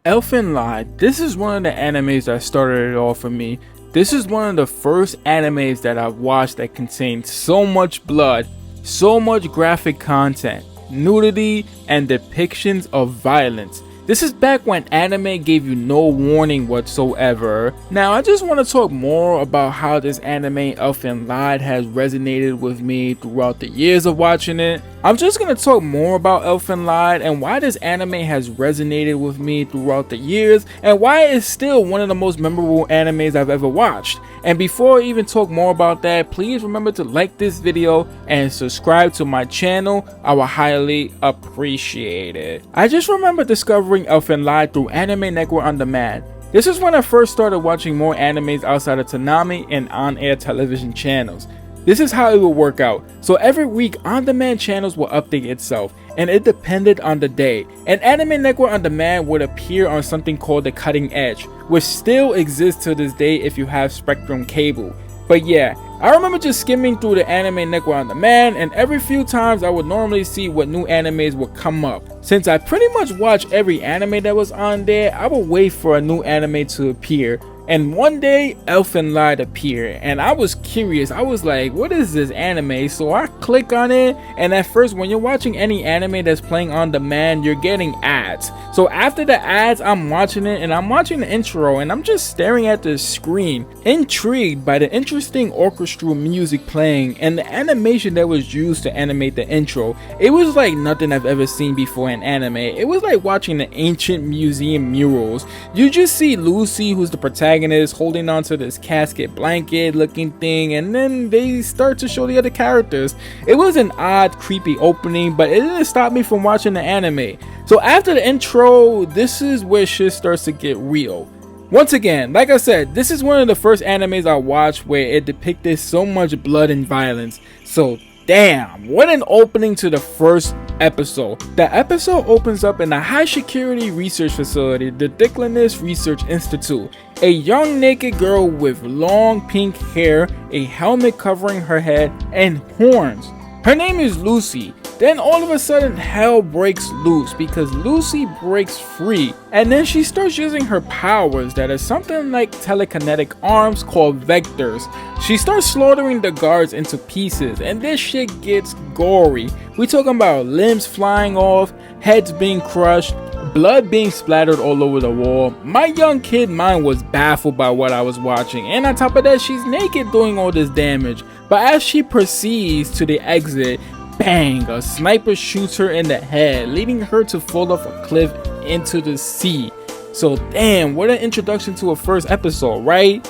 Elfen Lied, this is one of the animes that started it all for me. This is one of the first animes that I've watched that contained so much blood, so much graphic content, nudity, and depictions of violence. This is back when anime gave you no warning whatsoever. Now I just want to talk more about how this anime Elfen Lied has resonated with me throughout the years of watching it. I'm just going to talk more about Elfen Lied and why this anime has resonated with me throughout the years and why it's still one of the most memorable animes I've ever watched. And before I even talk more about that, please remember to like this video and subscribe to my channel. I would highly appreciate it. I just remember discovering Elfen Lied through Anime Network on Demand. This is when I first started watching more animes outside of Toonami and on-air television channels. This is how it would work out. So every week, on-demand channels will update itself, and it depended on the day. And Anime Network on Demand would appear on something called the Cutting Edge, which still exists to this day if you have Spectrum cable. But yeah, I remember just skimming through the Anime Network on Demand, and every few times I would normally see what new animes would come up. Since I pretty much watched every anime that was on there, I would wait for a new anime to appear. And one day, Elfen Lied appeared, and I was curious. I was like, what is this anime? So I click on it, and at first, when you're watching any anime that's playing on demand, you're getting ads. So after the ads, I'm watching it, and I'm watching the intro, and I'm just staring at the screen, intrigued by the interesting orchestral music playing, and the animation that was used to animate the intro. It was like nothing I've ever seen before in anime. It was like watching the ancient museum murals. You just see Lucy, who's the protagonist, holding on to this casket blanket looking thing, and then they start to show the other characters. It was an odd, creepy opening, but it didn't stop me from watching the anime. So after the intro, this is where shit starts to get real. Once again, like I said, this is one of the first animes I watched where it depicted so much blood and violence. So damn, what an opening to the first episode. The episode opens up in a high security research facility, the Diclonius Research Institute. A young naked girl with long pink hair, a helmet covering her head, and horns. Her name is Lucy. Then all of a sudden hell breaks loose because Lucy breaks free, and then she starts using her powers that are something like telekinetic arms called vectors. She starts slaughtering the guards into pieces, and this shit gets gory. We talking about limbs flying off, heads being crushed, blood being splattered all over the wall. My young kid mind was baffled by what I was watching, and on top of that, she's naked doing all this damage. But as she proceeds to the exit, bang, a sniper shoots her in the head, leading her to fall off a cliff into the sea. So damn, what an introduction to a first episode, right?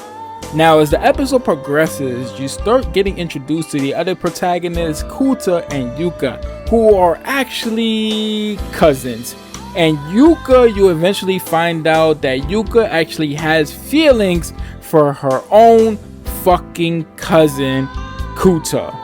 Now as the episode progresses, you start getting introduced to the other protagonists, Kouta and Yuka, who are actually cousins. And Yuka, you eventually find out that Yuka actually has feelings for her own fucking cousin, Kouta.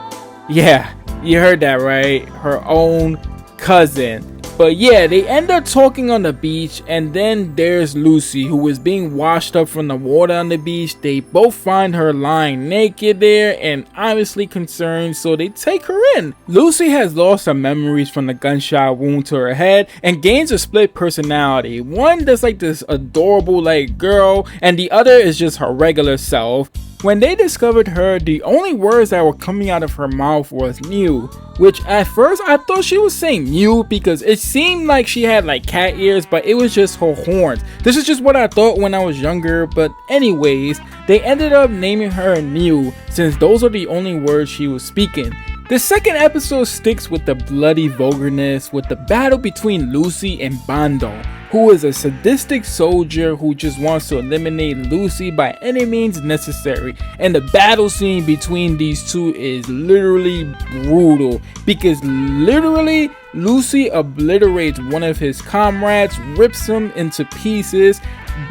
Yeah, you heard that right, her own cousin. But yeah, they end up talking on the beach, and then there's Lucy, who is being washed up from the water on the beach. They both find her lying naked there and obviously concerned, so they take her in. Lucy has lost her memories from the gunshot wound to her head and gains a split personality. One that's like this adorable like girl, and the other is just her regular self. When they discovered her, the only words that were coming out of her mouth was "new," which at first I thought she was saying "mew" because it seemed like she had like cat ears, but it was just her horns. This is just what I thought when I was younger, but anyways, they ended up naming her "new" since those are the only words she was speaking. The second episode sticks with the bloody vulgarness with the battle between Lucy and Bando, who is a sadistic soldier who just wants to eliminate Lucy by any means necessary. And the battle scene between these two is literally brutal because literally Lucy obliterates one of his comrades, rips him into pieces.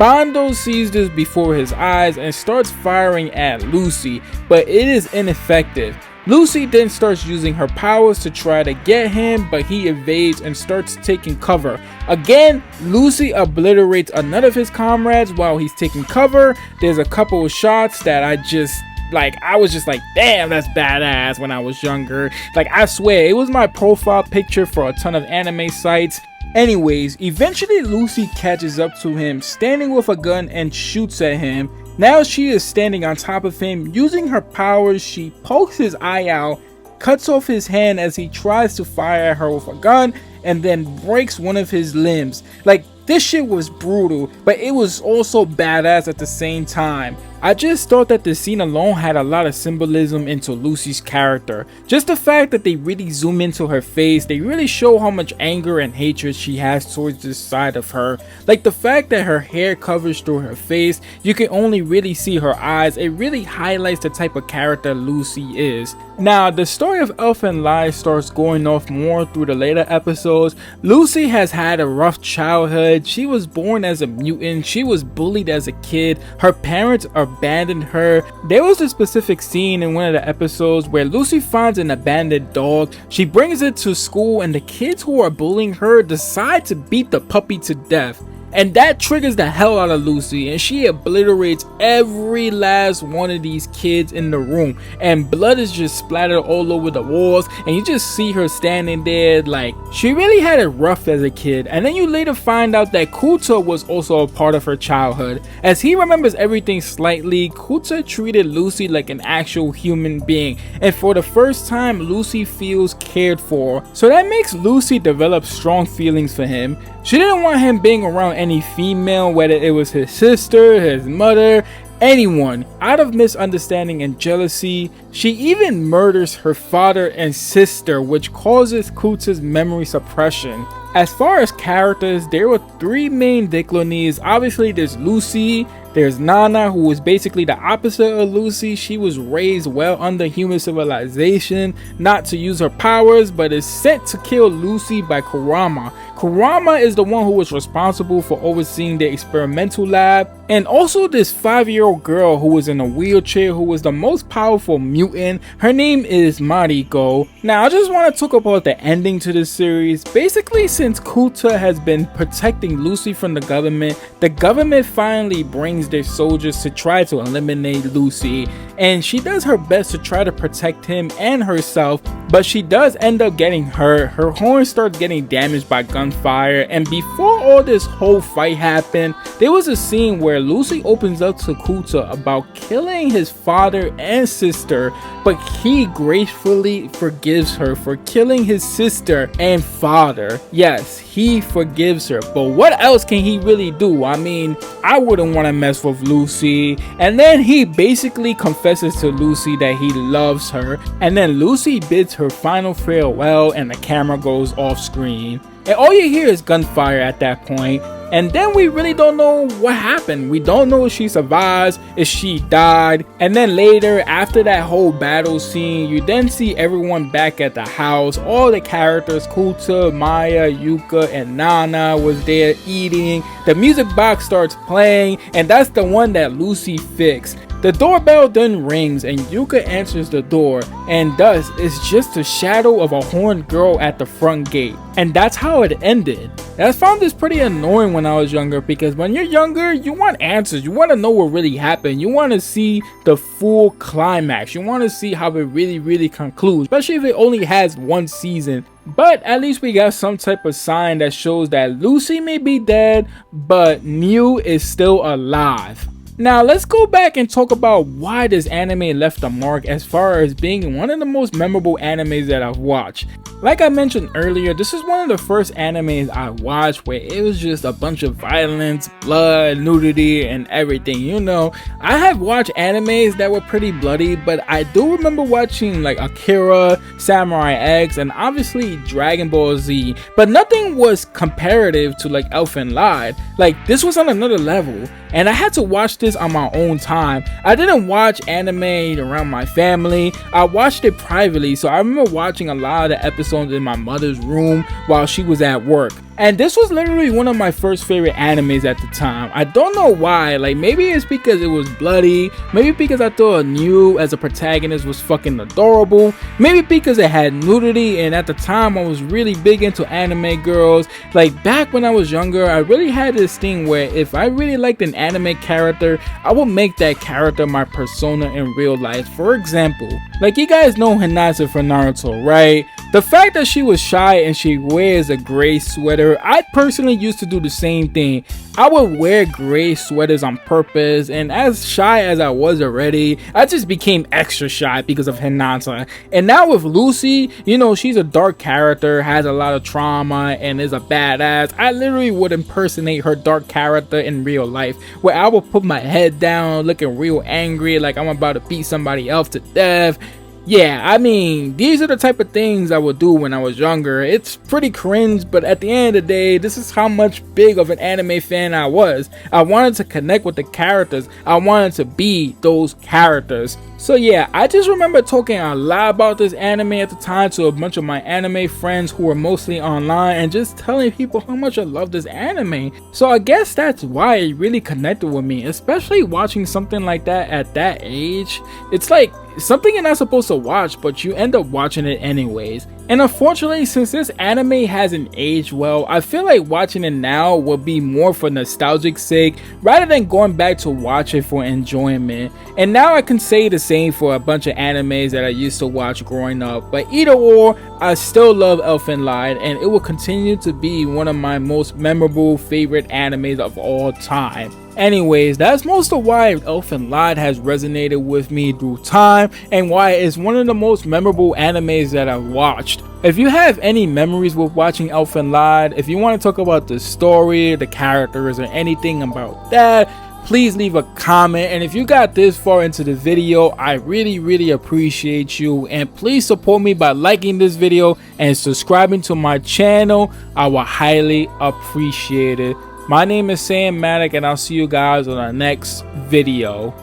Bando sees this before his eyes and starts firing at Lucy, but it is ineffective. Lucy then starts using her powers to try to get him, but he evades and starts taking cover. Again, Lucy obliterates another of his comrades while he's taking cover. There's a couple of shots that I was just like, damn, that's badass when I was younger. Like, I swear, it was my profile picture for a ton of anime sites. Anyways, eventually Lucy catches up to him, standing with a gun, and shoots at him. Now she is standing on top of him. Using her powers, she pokes his eye out, cuts off his hand as he tries to fire at her with a gun, and then breaks one of his limbs. Like, this shit was brutal, but it was also badass at the same time. I just thought that the scene alone had a lot of symbolism into Lucy's character. Just the fact that they really zoom into her face, they really show how much anger and hatred she has towards this side of her. Like the fact that her hair covers through her face, you can only really see her eyes. It really highlights the type of character Lucy is. Now, the story of Elfen Lied starts going off more through the later episodes. Lucy has had a rough childhood. She was born as a mutant. She was bullied as a kid. Her parents abandoned her. There was a specific scene in one of the episodes where Lucy finds an abandoned dog. She brings it to school, and the kids who are bullying her decide to beat the puppy to death. And that triggers the hell out of Lucy, and she obliterates every last one of these kids in the room, and blood is just splattered all over the walls, and you just see her standing there. Like, she really had it rough as a kid. And then you later find out that Kouta was also a part of her childhood. As he remembers everything slightly, Kouta treated Lucy like an actual human being, and for the first time Lucy feels cared for. So that makes Lucy develop strong feelings for him. She didn't want him being around any female, whether it was his sister, his mother, anyone. Out of misunderstanding and jealousy, she even murders her father and sister, which causes Kouta's memory suppression. As far as characters, there were three main Diclonies. Obviously, there's Lucy, there's Nana, who was basically the opposite of Lucy. She was raised well under human civilization, not to use her powers, but is sent to kill Lucy by Kurama. Kurama is the one who was responsible for overseeing the experimental lab, and also this 5-year-old girl who was in a wheelchair, who was the most powerful mutant. Her name is Mariko. Now, I just want to talk about the ending to this series. Basically, since Kouta has been protecting Lucy from the government finally brings their soldiers to try to eliminate Lucy, and she does her best to try to protect him and herself, but she does end up getting hurt. Her horn starts getting damaged by gunfire, and before all this whole fight happened, there was a scene where Lucy opens up to Kouta about killing his father and sister, but he gracefully forgives her for killing his sister and father. Yes, he forgives her, but what else can he really do? I mean, I wouldn't want to mess with Lucy. And then he basically confesses to Lucy that he loves her, and then Lucy bids her final farewell, and the camera goes off screen, and all you hear is gunfire at that point. And then we really don't know what happened. We don't know if she survives, if she died. And then later, after that whole battle scene, you then see everyone back at the house. All the characters, Kouta, Maya, Yuka, and Nana was there eating. The music box starts playing, and that's the one that Lucy fixed. The doorbell then rings, and Yuka answers the door, and thus it's just a shadow of a horned girl at the front gate. And that's how it ended. I found this pretty annoying when I was younger, because when you're younger, you want answers. You want to know what really happened. You want to see the full climax. You want to see how it really concludes, especially if it only has one season. But at least we got some type of sign that shows that Lucy may be dead, but Mew is still alive. Now let's go back and talk about why this anime left a mark as far as being one of the most memorable animes that I've watched. Like I mentioned earlier, this is one of the first animes I watched where it was just a bunch of violence, blood, nudity, and everything. You know, I have watched animes that were pretty bloody, but I do remember watching like Akira, Samurai X, and obviously Dragon Ball Z, but nothing was comparative to like Elfen Lied. Like, this was on another level, and I had to watch this on my own time. I didn't watch anime around my family. I watched it privately, so I remember watching a lot of the episodes in my mother's room while she was at work. And this was literally one of my first favorite animes at the time. I don't know why. Like, maybe it's because it was bloody. Maybe because I thought Mew as a protagonist was fucking adorable. Maybe because it had nudity, and at the time I was really big into anime girls. Like, back when I was younger, I really had this thing where if I really liked an anime character, I would make that character my persona in real life. For example, like, you guys know Hinata from Naruto, right? The fact that she was shy and she wears a gray sweater character, I personally used to do the same thing. I would wear gray sweaters on purpose, and as shy as I was already, I just became extra shy because of Hinata. And now with Lucy, you know, she's a dark character, has a lot of trauma, and is a badass. I literally would impersonate her dark character in real life, where I would put my head down looking real angry like I'm about to beat somebody else to death. Yeah, I mean, these are the type of things I would do when I was younger. It's pretty cringe, but at the end of the day, this is how much big of an anime fan I was. I wanted to connect with the characters. I wanted to be those characters. So yeah, I just remember talking a lot about this anime at the time to a bunch of my anime friends who were mostly online, and just telling people how much I love this anime. So I guess that's why it really connected with me, especially watching something like that at that age. It's like something you're not supposed to watch, but you end up watching it anyways. And unfortunately, since this anime hasn't aged well, I feel like watching it now would be more for nostalgic sake rather than going back to watch it for enjoyment. And now I can say the same for a bunch of animes that I used to watch growing up, but either or, I still love Elfen Lied, and it will continue to be one of my most memorable favorite animes of all time. Anyways, that's most of why Elfen Lied has resonated with me through time, and why it's one of the most memorable animes that I've watched. If you have any memories with watching Elfen Lied, if you want to talk about the story, the characters, or anything about that, please leave a comment. And if you got this far into the video, I really appreciate you, and please support me by liking this video and subscribing to my channel. I will highly appreciate it. My name is Sam Maddock, and I'll see you guys on our next video.